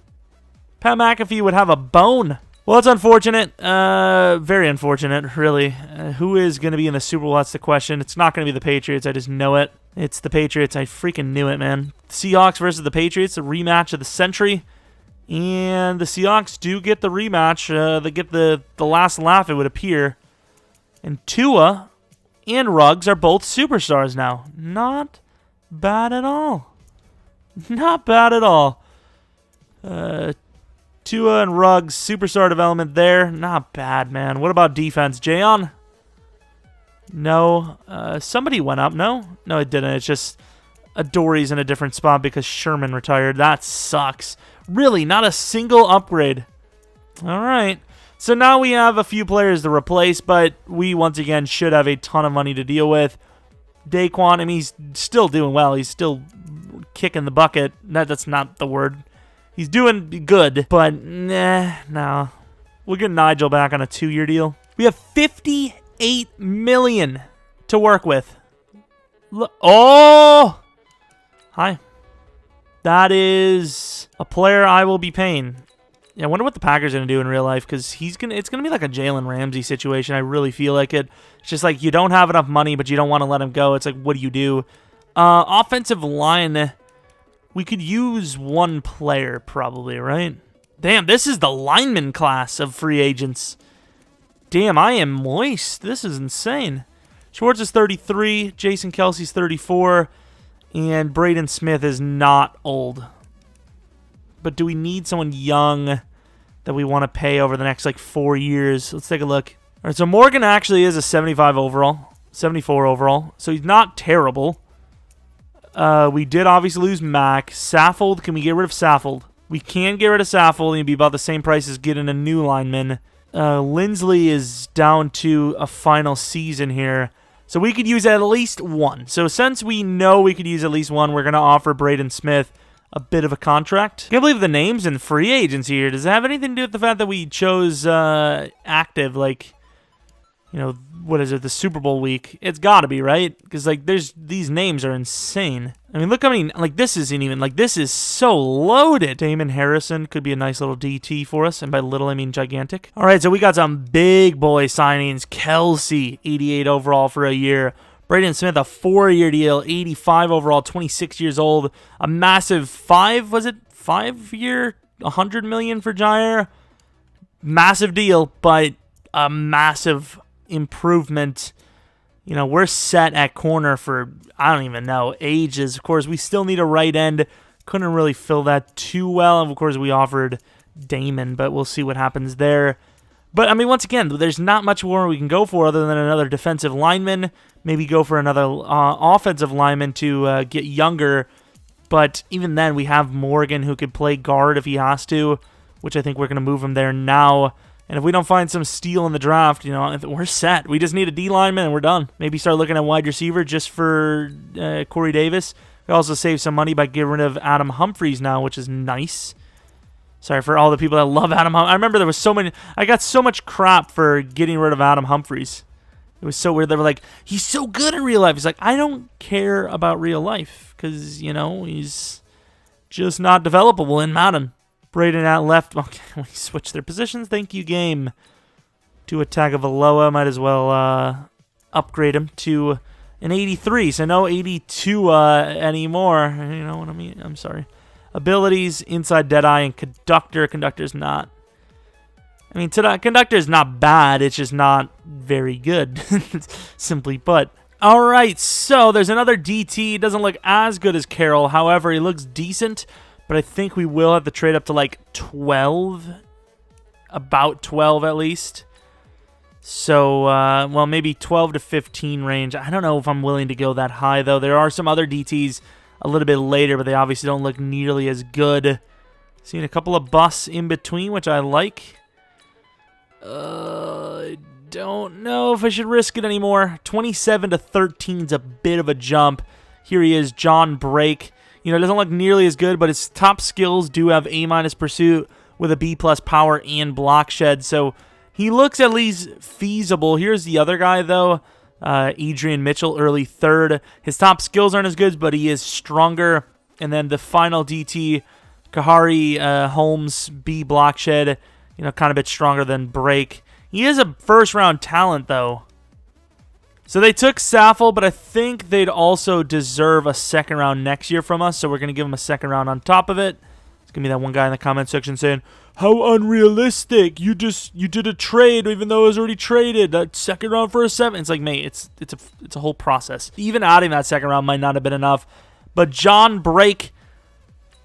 Speaker 1: Pat McAfee would have a bone. Well, it's unfortunate. Very unfortunate, really. Who is going to be in the Super Bowl? That's the question. It's not going to be the Patriots. I just know it. It's the Patriots. I freaking knew it, man. Seahawks versus the Patriots, the rematch of the century. And the Seahawks do get the rematch. They get the last laugh, it would appear. And Tua and Ruggs are both superstars now. Not bad at all. Not bad at all. Tua and Ruggs, superstar development there. Not bad, man. What about defense? Jayon? No. Somebody went up. No? No, it didn't. It's just Adory's in a different spot because Sherman retired. That sucks. Really, not a single upgrade. All right. So now we have a few players to replace, but we once again should have a ton of money to deal with. Daquan, I mean, he's still doing well. He's still kicking the bucket. That's not the word. He's doing good, but no. We'll get Nigel back on a 2-year deal. We have $58 million to work with. Oh! Hi. That is a player I will be paying. Yeah, I wonder what the Packers are going to do in real life, because it's going to be like a Jalen Ramsey situation. I really feel like it. It's just like you don't have enough money, but you don't want to let him go. It's like, what do you do? Offensive line, we could use one player probably, right? Damn, this is the lineman class of free agents. Damn, I am moist. This is insane. Schwartz is 33. Jason Kelsey's 34. And Braden Smith is not old. But do we need someone young that we want to pay over the next, 4 years? Let's take a look. All right, so Morgan actually is a 75 overall. 74 overall. So he's not terrible. We did obviously lose Mack. Saffold, can we get rid of Saffold? We can get rid of Saffold and it'd be about the same price as getting a new lineman. Linsley is down to a final season here. So we could use at least one. So since we know we could use at least one, we're going to offer Braden Smith a bit of a contract. I can't believe the names and free agents here. Does it have anything to do with the fact that we chose active, what is it, the Super Bowl week? It's got to be, right? Because, these names are insane. I mean, look how many, this isn't even, this is so loaded. Damon Harrison could be a nice little DT for us, and by little, I mean gigantic. All right, so we got some big boy signings. Kelsey, 88 overall for a year. Braden Smith, a 4-year deal, 85 overall, 26 years old. A massive 5-year, $100 million for Jair? Massive deal, but a massive improvement. We're set at corner for, I don't even know, ages. Of course, we still need a right end. Couldn't really fill that too well. And of course, we offered Damon, but we'll see what happens there. But, I mean, once again, there's not much more we can go for other than another defensive lineman. Maybe go for another offensive lineman to get younger. But even then, we have Morgan who could play guard if he has to, which I think we're going to move him there now. And if we don't find some steal in the draft, we're set. We just need a D lineman and we're done. Maybe start looking at wide receiver just for Corey Davis. We also save some money by getting rid of Adam Humphries now, which is nice. Sorry for all the people that love Adam Humphries. I remember there was I got so much crap for getting rid of Adam Humphries. It was so weird. They were like, he's so good in real life. He's like, I don't care about real life because, he's just not developable in Madden. Braden at left. Okay, we switch their positions. Thank you, game. Tua Tagovailoa. Might as well upgrade him to an 83. So no 82 anymore. You know what I mean? I'm sorry. Abilities, inside Deadeye, and Conductor. Conductor's not. Conductor's not bad. It's just not very good. Simply put. All right, so there's another DT. Doesn't look as good as Carroll. However, he looks decent, but I think we will have to trade up to like 12. About 12 at least. So, well, maybe 12 to 15 range. I don't know if I'm willing to go that high, though. There are some other DTs a little bit later, but they obviously don't look nearly as good. Seeing a couple of busts in between, which I like. I don't know if I should risk it anymore. 27 to 13 is a bit of a jump. Here he is, John Brake. You know, doesn't look nearly as good, but his top skills do have A- pursuit with a B+ power and block shed. So he looks at least feasible. Here's the other guy, though. Adrian Mitchell, early third. His top skills aren't as good, but he is stronger. And then the final DT, Kahari Holmes, B block shed. You know, kind of a bit stronger than Brake. He is a first-round talent, though. So they took Saffel, but I think they'd also deserve a second round next year from us. So we're going to give him a second round on top of it. It's going to be that one guy in the comment section saying, how unrealistic. You did a trade even though it was already traded. That second round for a 7. It's like, mate, it's a whole process. Even adding that second round might not have been enough. But John Brake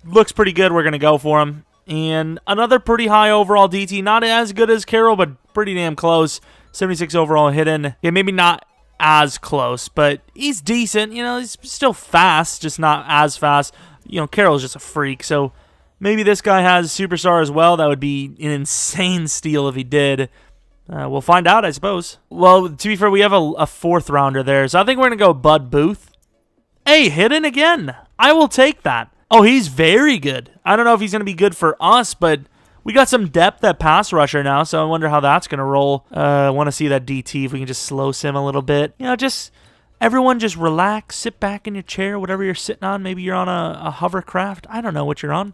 Speaker 1: looks pretty good. We're going to go for him. And another pretty high overall DT. Not as good as Carroll, but pretty damn close. 76 overall hidden. Yeah, maybe not as close, but he's decent. You know, he's still fast, just not as fast. You know, Carroll's just a freak, so maybe this guy has superstar as well. That would be an insane steal if he did. We'll find out, I suppose. Well, to be fair, we have a fourth rounder there, so I think we're going to go Bud Booth. Hey, hidden again. I will take that. Oh, he's very good. I don't know if he's going to be good for us, but we got some depth at pass rusher now, so I wonder how that's going to roll. I want to see that DT, if we can just slow sim a little bit. You know, just everyone just relax, sit back in your chair, whatever you're sitting on. Maybe you're on a hovercraft. I don't know what you're on.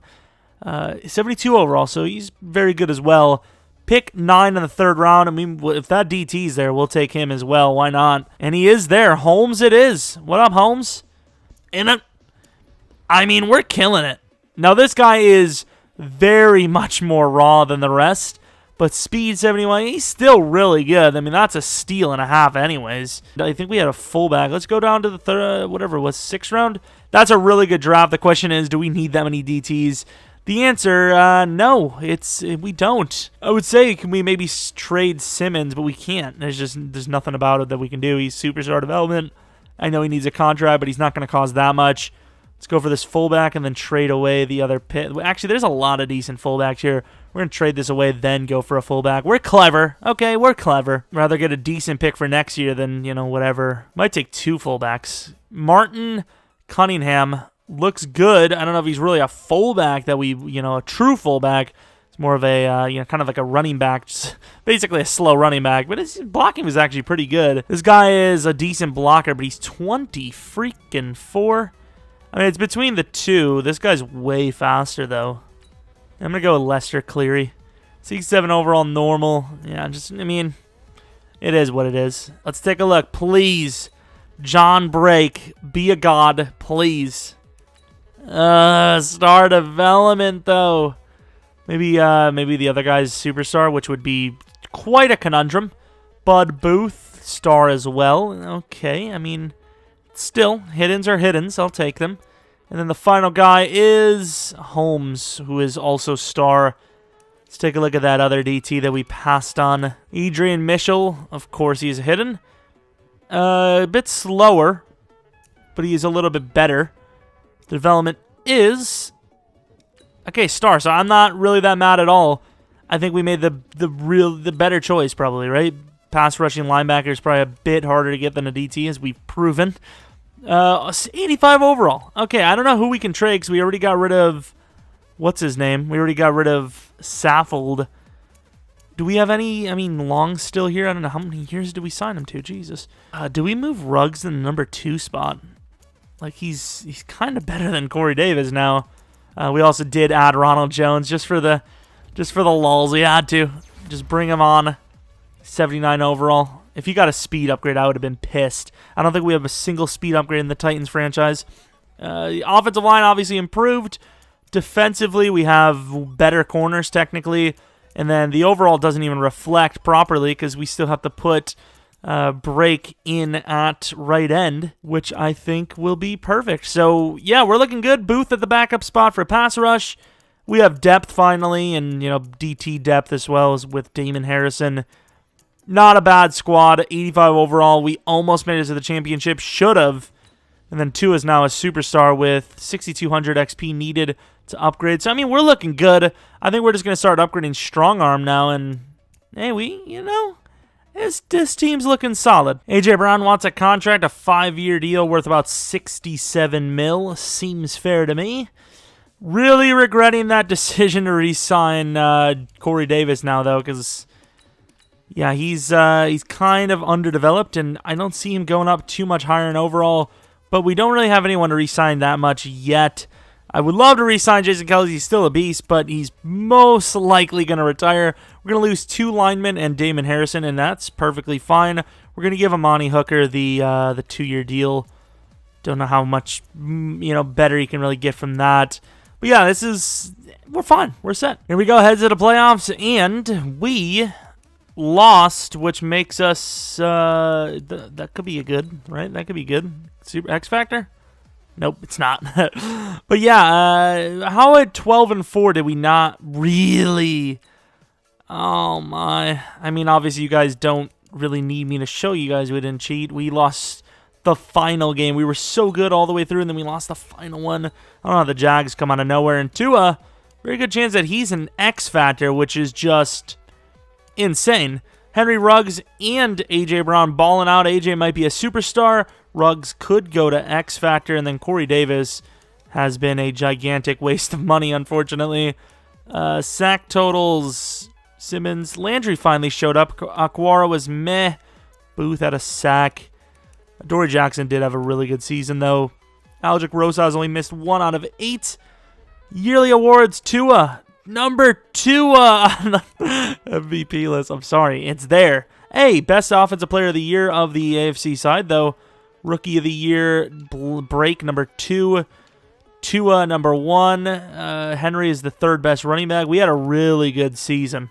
Speaker 1: 72 overall, so he's very good as well. Pick 9 in the third round. I mean, if that DT's there, we'll take him as well. Why not? And he is there. Holmes it is. What up, Holmes? And I mean, we're killing it. Now, this guy is very much more raw than the rest, but speed 71, he's still really good. I mean, that's a steal and a half anyways. I think we had a fullback. Let's go down to the third, whatever it was, 6th round. That's a really good draft. The question is, do we need that many DTs? The answer, no, we don't. I would say, can we maybe trade Simmons, but we can't. There's nothing about it that we can do. He's superstar development. I know he needs a contract, but he's not going to cost that much. Let's go for this fullback and then trade away the other pit. Actually, there's a lot of decent fullbacks here. We're going to trade this away, then go for a fullback. We're clever. Okay, we're clever. Rather get a decent pick for next year than, you know, whatever. Might take 2 fullbacks. Martin Cunningham looks good. I don't know if he's really a fullback that a true fullback. It's more of a, kind of like a running back. Just basically a slow running back. But his blocking was actually pretty good. This guy is a decent blocker, but he's 20 freaking 4. I mean, it's between the two. This guy's way faster, though. I'm going to go with Lester Cleary. 67 overall, normal. Yeah, it is what it is. Let's take a look. Please, John Brake, be a god, please. Star development, though. Maybe the other guy's superstar, which would be quite a conundrum. Bud Booth, star as well. Okay, I mean, still, hiddens are hiddens. I'll take them. And then the final guy is Holmes, who is also star. Let's take a look at that other DT that we passed on. Adrian Mitchell, of course, he's hidden. A bit slower, but he's a little bit better. The development is... Okay, star, so I'm not really that mad at all. I think we made the better choice, probably, right? Pass rushing linebacker is probably a bit harder to get than a DT, as we've proven. 85 overall. Okay, I don't know who we can trade, because we already got rid of... What's his name? We already got rid of Saffold. Do we have any... I mean, Long's still here. I don't know. How many years did we sign him to? Jesus. Do we move Ruggs in the number 2 spot? Like, he's kind of better than Corey Davis now. We also did add Ronald Jones just for the lulz. We had to. Just bring him on. 79 overall. If he got a speed upgrade, I would have been pissed. I don't think we have a single speed upgrade in the Titans franchise. The offensive line obviously improved. Defensively, we have better corners technically. And then the overall doesn't even reflect properly because we still have to put break in at right end, which I think will be perfect. So, yeah, we're looking good. Booth at the backup spot for pass rush. We have depth finally, and, DT depth as well as with Damon Harrison. Not a bad squad. 85 overall. We almost made it to the championship. Should have. And then Tua is now a superstar with 6,200 XP needed to upgrade. So, I mean, we're looking good. I think we're just going to start upgrading strong arm now. And, hey, this team's looking solid. A.J. Brown wants a contract, a 5-year deal worth about $67 million. Seems fair to me. Really regretting that decision to re-sign Corey Davis now, though, because, yeah, he's kind of underdeveloped, and I don't see him going up too much higher in overall. But we don't really have anyone to re-sign that much yet. I would love to re-sign Jason Kelce. He's still a beast, but he's most likely going to retire. We're going to lose 2 linemen and Damon Harrison, and that's perfectly fine. We're going to give Amani Hooker the 2-year deal. Don't know how much better he can really get from that. But yeah, we're fine. We're set. Here we go. Heads to the playoffs, and we lost, which makes us that could be a good, right? That could be good. Super X Factor? Nope, it's not. But yeah, how at 12-4 did we not really? Oh my! I mean, obviously you guys don't really need me to show you guys we didn't cheat. We lost the final game. We were so good all the way through, and then we lost the final one. I don't know how the Jags come out of nowhere. And Tua, very good chance that he's an X Factor, which is just insane. Henry Ruggs and A.J. Brown balling out. A.J. might be a superstar. Ruggs could go to X Factor, and then Corey Davis has been a gigantic waste of money, unfortunately. Sack totals, Simmons. Landry finally showed up. Aquara was meh. Booth had a sack. Dory Jackson did have a really good season, though. Algic Rosas only missed 1 out of 8. Yearly awards, Tua. Number 2 on the MVP list. I'm sorry, it's there. Hey, best offensive player of the year of the AFC side, though. Rookie of the year, break number 2. Tua number 1. Henry is the 3rd best running back. We had a really good season.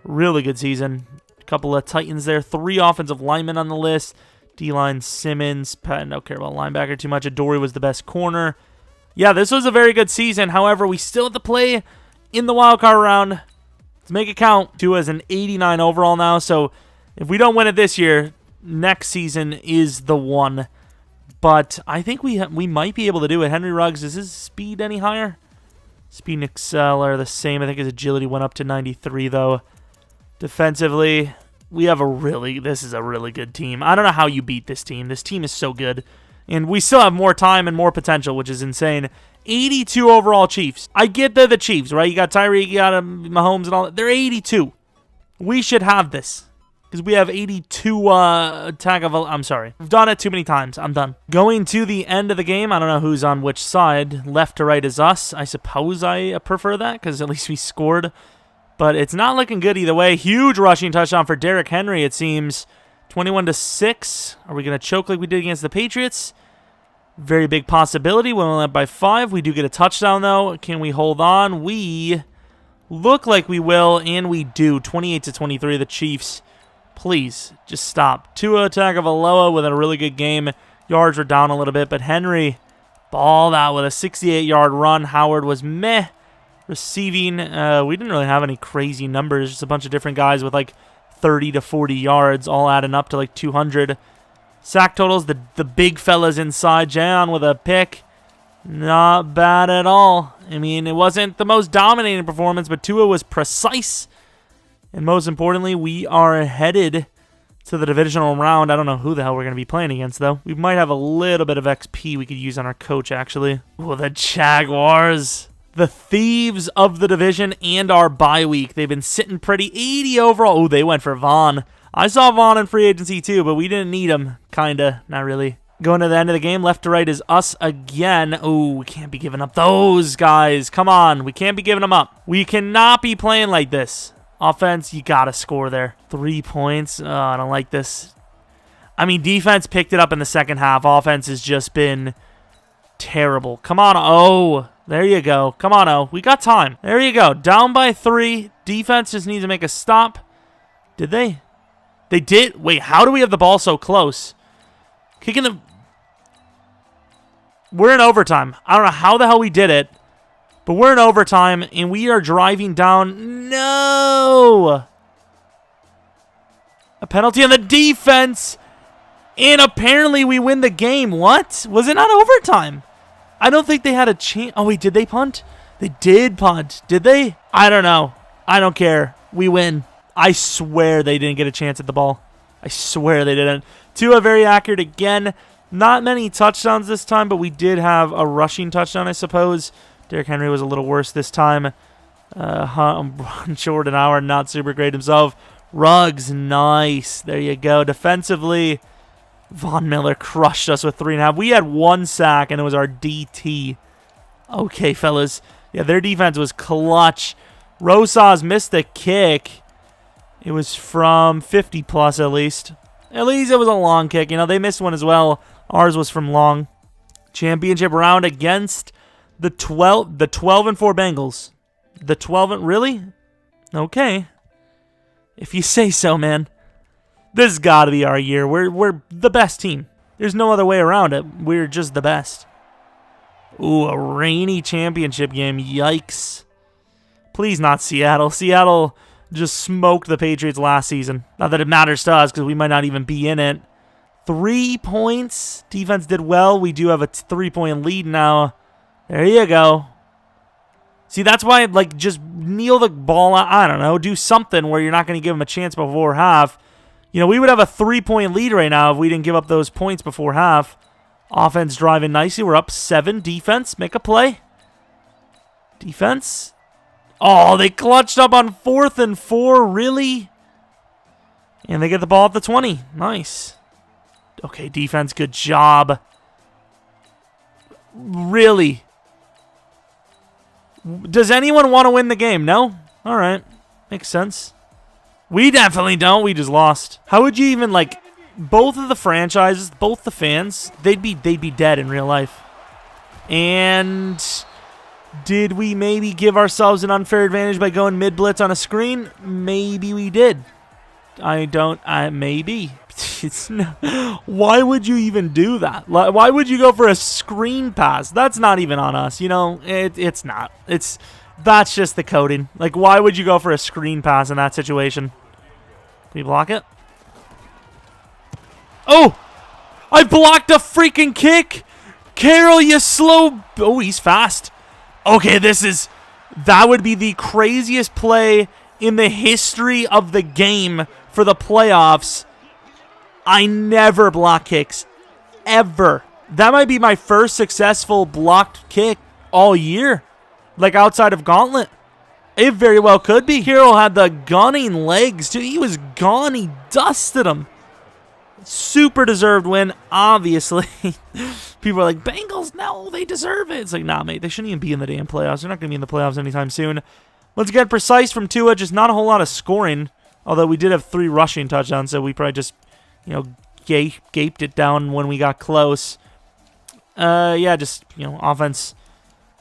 Speaker 1: Really good season. A couple of Titans there. 3 offensive linemen on the list. D-line, Simmons. Patton, don't care about linebacker too much. Adoree was the best corner. Yeah, this was a very good season. However, we still have to play in the wildcard round. Let's make it count. Tua is an 89 overall now, so if we don't win it this year, next season is the one. But I think we might be able to do it. Henry Ruggs, is his speed any higher? Speed and excel are the same. I think his agility went up to 93, though. Defensively, this is a really good team. I don't know how you beat this team. This team is so good. And we still have more time and more potential, which is insane. 82 overall Chiefs. I get they're the Chiefs, right? You got Tyreek, you got Mahomes and all that. They're 82. We should have this. Because we have 82 Tagovailoa. I'm sorry. We've done it too many times. I'm done. Going to the end of the game. I don't know who's on which side. Left to right is us. I suppose I prefer that because at least we scored. But it's not looking good either way. Huge rushing touchdown for Derrick Henry, it seems. 21-6. Are we going to choke like we did against the Patriots? Very big possibility. We only up by 5. We do get a touchdown, though. Can we hold on? We look like we will, and we do. 28-23, the Chiefs. Please, just stop. Tua Tagovailoa with a really good game. Yards were down a little bit, but Henry balled out with a 68-yard run. Howard was meh. Receiving, we didn't really have any crazy numbers. Just a bunch of different guys with like 30 to 40 yards, all adding up to like 200. Sack totals, the big fellas inside. Jayon with a pick. Not bad at all. I mean, it wasn't the most dominating performance, but Tua was precise. And most importantly, we are headed to the divisional round. I don't know who the hell we're going to be playing against, though. We might have a little bit of XP we could use on our coach, actually. Oh, the Jaguars. The thieves of the division and our bye week. They've been sitting pretty. 80 overall. Oh, they went for Vaughn. I saw Vaughn in free agency, too, but we didn't need him. Kinda. Not really. Going to the end of the game, left to right is us again. Oh, we can't be giving up those guys. Come on. We can't be giving them up. We cannot be playing like this. Offense, you got to score there. 3 points. Oh, I don't like this. I mean, defense picked it up in the second half. Offense has just been terrible. Come on. Oh, there you go. Come on, O. We got time. There you go. Down by 3. Defense just needs to make a stop. Did they? They did. Wait, how do we have the ball so close? Kicking the... We're in overtime. I don't know how the hell we did it, but we're in overtime, and we are driving down. No! A penalty on the defense, and apparently we win the game. What? Was it not overtime? I don't think they had a chance. Oh, wait, did they punt? They did punt. Did they? I don't know. I don't care. We win. I swear they didn't get a chance at the ball. I swear they didn't. Tua very accurate again. Not many touchdowns this time, but we did have a rushing touchdown, I suppose. Derrick Henry was a little worse this time. Jordan Howard, not super great himself. Ruggs, nice. There you go. Defensively, Von Miller crushed us with 3.5. We had 1 sack, and it was our DT. Okay, fellas. Yeah, their defense was clutch. Rosas missed the kick. It was from 50-plus at least. At least it was a long kick. You know, they missed one as well. Ours was from long. Championship round against the 12-4 Bengals. The 12 really? Okay. If you say so, man. This has got to be our year. We're the best team. There's no other way around it. We're just the best. Ooh, a rainy championship game. Yikes. Please not Seattle. Seattle just smoked the Patriots last season. Not that it matters to us because we might not even be in it. 3 points. Defense did well. We do have a 3-point lead now. There you go. See, that's why, like, just kneel the ball out. I don't know. Do something where you're not going to give them a chance before half. You know, we would have a 3-point lead right now if we didn't give up those points before half. Offense driving nicely. We're up 7. Defense, make a play. Defense. Oh, they clutched up on 4th and 4. Really? And they get the ball at the 20. Nice. Okay, defense, good job. Really? Does anyone want to win the game? No? All right. Makes sense. We definitely don't. We just lost. How would you even, like, both of the franchises, both the fans, they'd be dead in real life. And did we maybe give ourselves an unfair advantage by going mid-blitz on a screen? Maybe we did. Maybe. Why would you even do that? Why would you go for a screen pass? That's not even on us, you know? It's not. That's just the coding. Like, why would you go for a screen pass in that situation? Can we block it? Oh! I blocked a freaking kick! Carroll, you slow... Oh, he's fast. Okay, that would be the craziest play in the history of the game for the playoffs. I never block kicks. Ever. That might be my first successful blocked kick all year. Like outside of Gauntlet. It very well could be. Carroll had the gunning legs, too. He was gone. He dusted him. Super deserved win, obviously. People are like, Bengals, no, they deserve it. It's like, nah, mate, they shouldn't even be in the damn playoffs. They're not going to be in the playoffs anytime soon. Once again, precise from Tua, just not a whole lot of scoring. Although we did have 3 rushing touchdowns, so we probably just, you know, gaped it down when we got close. Yeah, just, you know, offense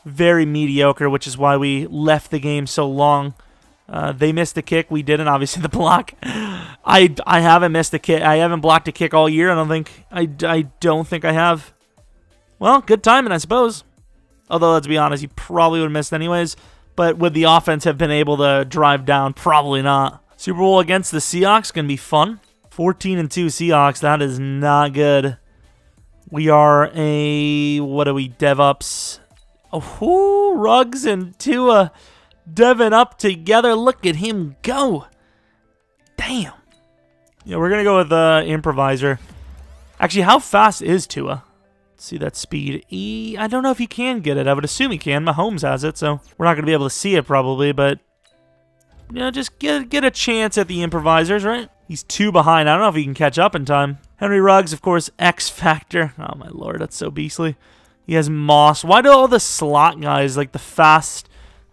Speaker 1: very mediocre, which is why we left the game so long. They missed the kick. We didn't, obviously, the block. I haven't missed a kick. I haven't blocked a kick all year. I don't think I have. Well, good timing, I suppose. Although, let's be honest, you probably would have missed anyways. But would the offense have been able to drive down? Probably not. Super Bowl against the Seahawks going to be fun. 14-2 Seahawks. That is not good. We are what are we, DevUps? Oh, Ruggs and Tua Devin up together. Look at him go. Damn. Yeah, we're going to go with Improviser. Actually, how fast is Tua? Let's see that speed. I don't know if he can get it. I would assume he can. Mahomes has it, so we're not going to be able to see it probably, but you know, just get a chance at the Improvisers, right? He's 2 behind. I don't know if he can catch up in time. Henry Ruggs, of course, X Factor. Oh, my Lord, that's so beastly. He has Moss. Why do all the slot guys, like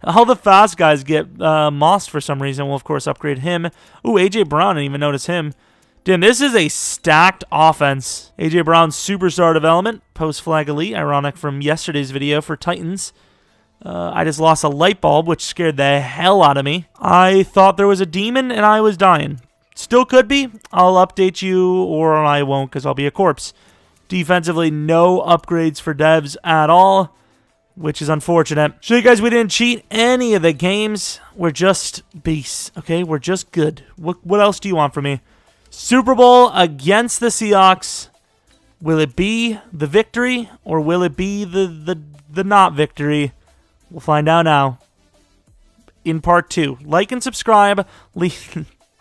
Speaker 1: all the fast guys get Moss for some reason? We'll, of course, upgrade him. Ooh, A.J. Brown, I didn't even notice him. Damn, this is a stacked offense. A.J. Brown's superstar development. Post-flag elite. Ironic from yesterday's video for Titans. I just lost a light bulb, which scared the hell out of me. I thought there was a demon, and I was dying. Still could be. I'll update you, or I won't because I'll be a corpse. Defensively, no upgrades for devs at all, which is unfortunate. Show you guys we didn't cheat any of the games. We're just beasts, okay? We're just good. What else do you want from me? Super Bowl against the Seahawks. Will it be the victory, or will it be the not victory? We'll find out now in part 2. Like and subscribe.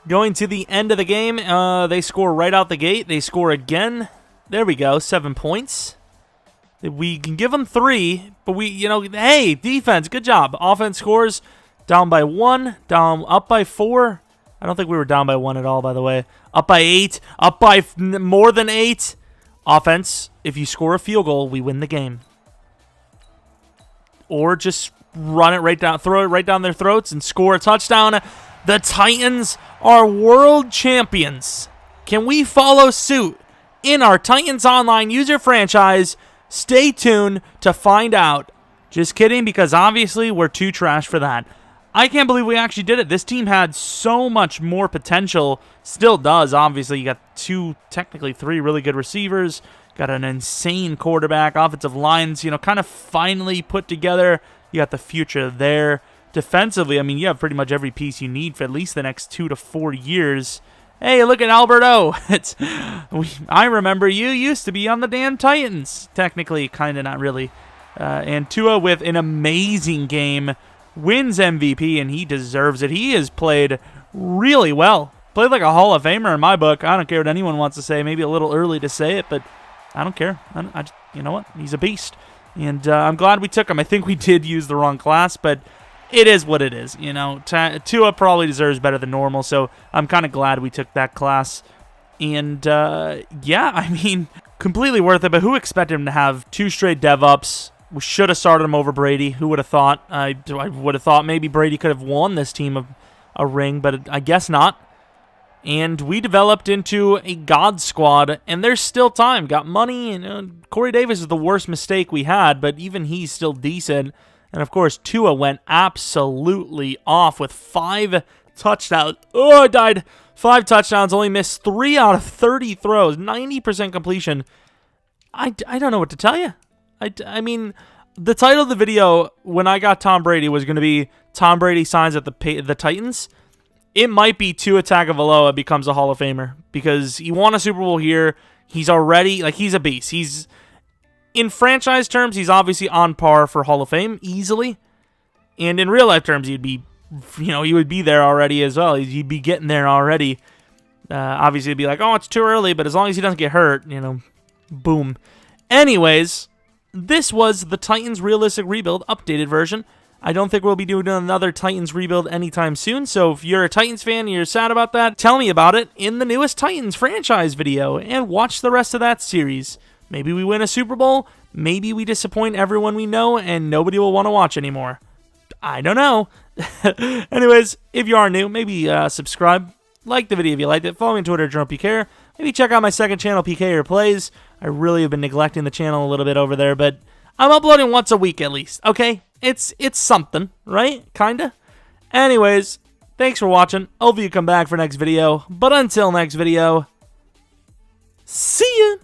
Speaker 1: Going to the end of the game, they score right out the gate. They score again. There we go, 7 points. We can give them 3, but hey, defense, good job. Offense scores down by 1, up by 4. I don't think we were down by 1 at all, by the way. Up by 8, up by more than 8. Offense, if you score a field goal, we win the game. Or just run it right down, throw it right down their throats and score a touchdown. The Titans are world champions. Can we follow suit in our Titans Online user franchise? Stay tuned to find out. Just kidding, because obviously we're too trash for that. I can't believe we actually did it. This team had so much more potential. Still does, obviously. You got 2, technically 3 really good receivers. Got an insane quarterback. Offensive lines, kind of finally put together. You got the future there. Defensively, I mean, you have pretty much every piece you need for at least the next 2 to 4 years. Hey, look at Alberto. I remember you used to be on the damn Titans. Technically, kind of, not really. And Tua with an amazing game. Wins MVP, and he deserves it. He has played really well. Played like a Hall of Famer in my book. I don't care what anyone wants to say. Maybe a little early to say it, but I don't care. I just, you know what? He's a beast. And I'm glad we took him. I think we did use the wrong class, but it is what it is. Tua probably deserves better than normal, so I'm kind of glad we took that class. And, yeah, I mean, completely worth it, but who expected him to have 2 straight dev ups? We should have started him over Brady. Who would have thought? I would have thought maybe Brady could have won this team a ring, but I guess not. And we developed into a God squad, and there's still time. Got money, and Corey Davis is the worst mistake we had, but even he's still decent. And, of course, Tua went absolutely off with 5 touchdowns. Oh, I died. 5 touchdowns, only missed 3 out of 30 throws, 90% completion. I don't know what to tell you. I mean, the title of the video when I got Tom Brady was going to be Tom Brady signs at the Titans. It might be Tua Tagovailoa becomes a Hall of Famer because he won a Super Bowl here. He's already, he's a beast. He's, in franchise terms, he's obviously on par for Hall of Fame easily. And in real life terms, he'd be, he would be there already as well. He'd be getting there already. Obviously, it'd be like, oh, it's too early, but as long as he doesn't get hurt, boom. Anyways, this was the Titans Realistic Rebuild updated version. I don't think we'll be doing another Titans rebuild anytime soon, so if you're a Titans fan and you're sad about that, tell me about it in the newest Titans franchise video, and watch the rest of that series. Maybe we win a Super Bowl, maybe we disappoint everyone we know, and nobody will want to watch anymore. I don't know. Anyways, if you are new, maybe subscribe, like the video if you liked it, follow me on Twitter, Jeromepkr. Maybe check out my second channel, PK Plays. I really have been neglecting the channel a little bit over there, but I'm uploading once a week at least, okay? It's something, right? Kinda. Anyways, thanks for watching. Hope you come back for next video. But until next video, see ya!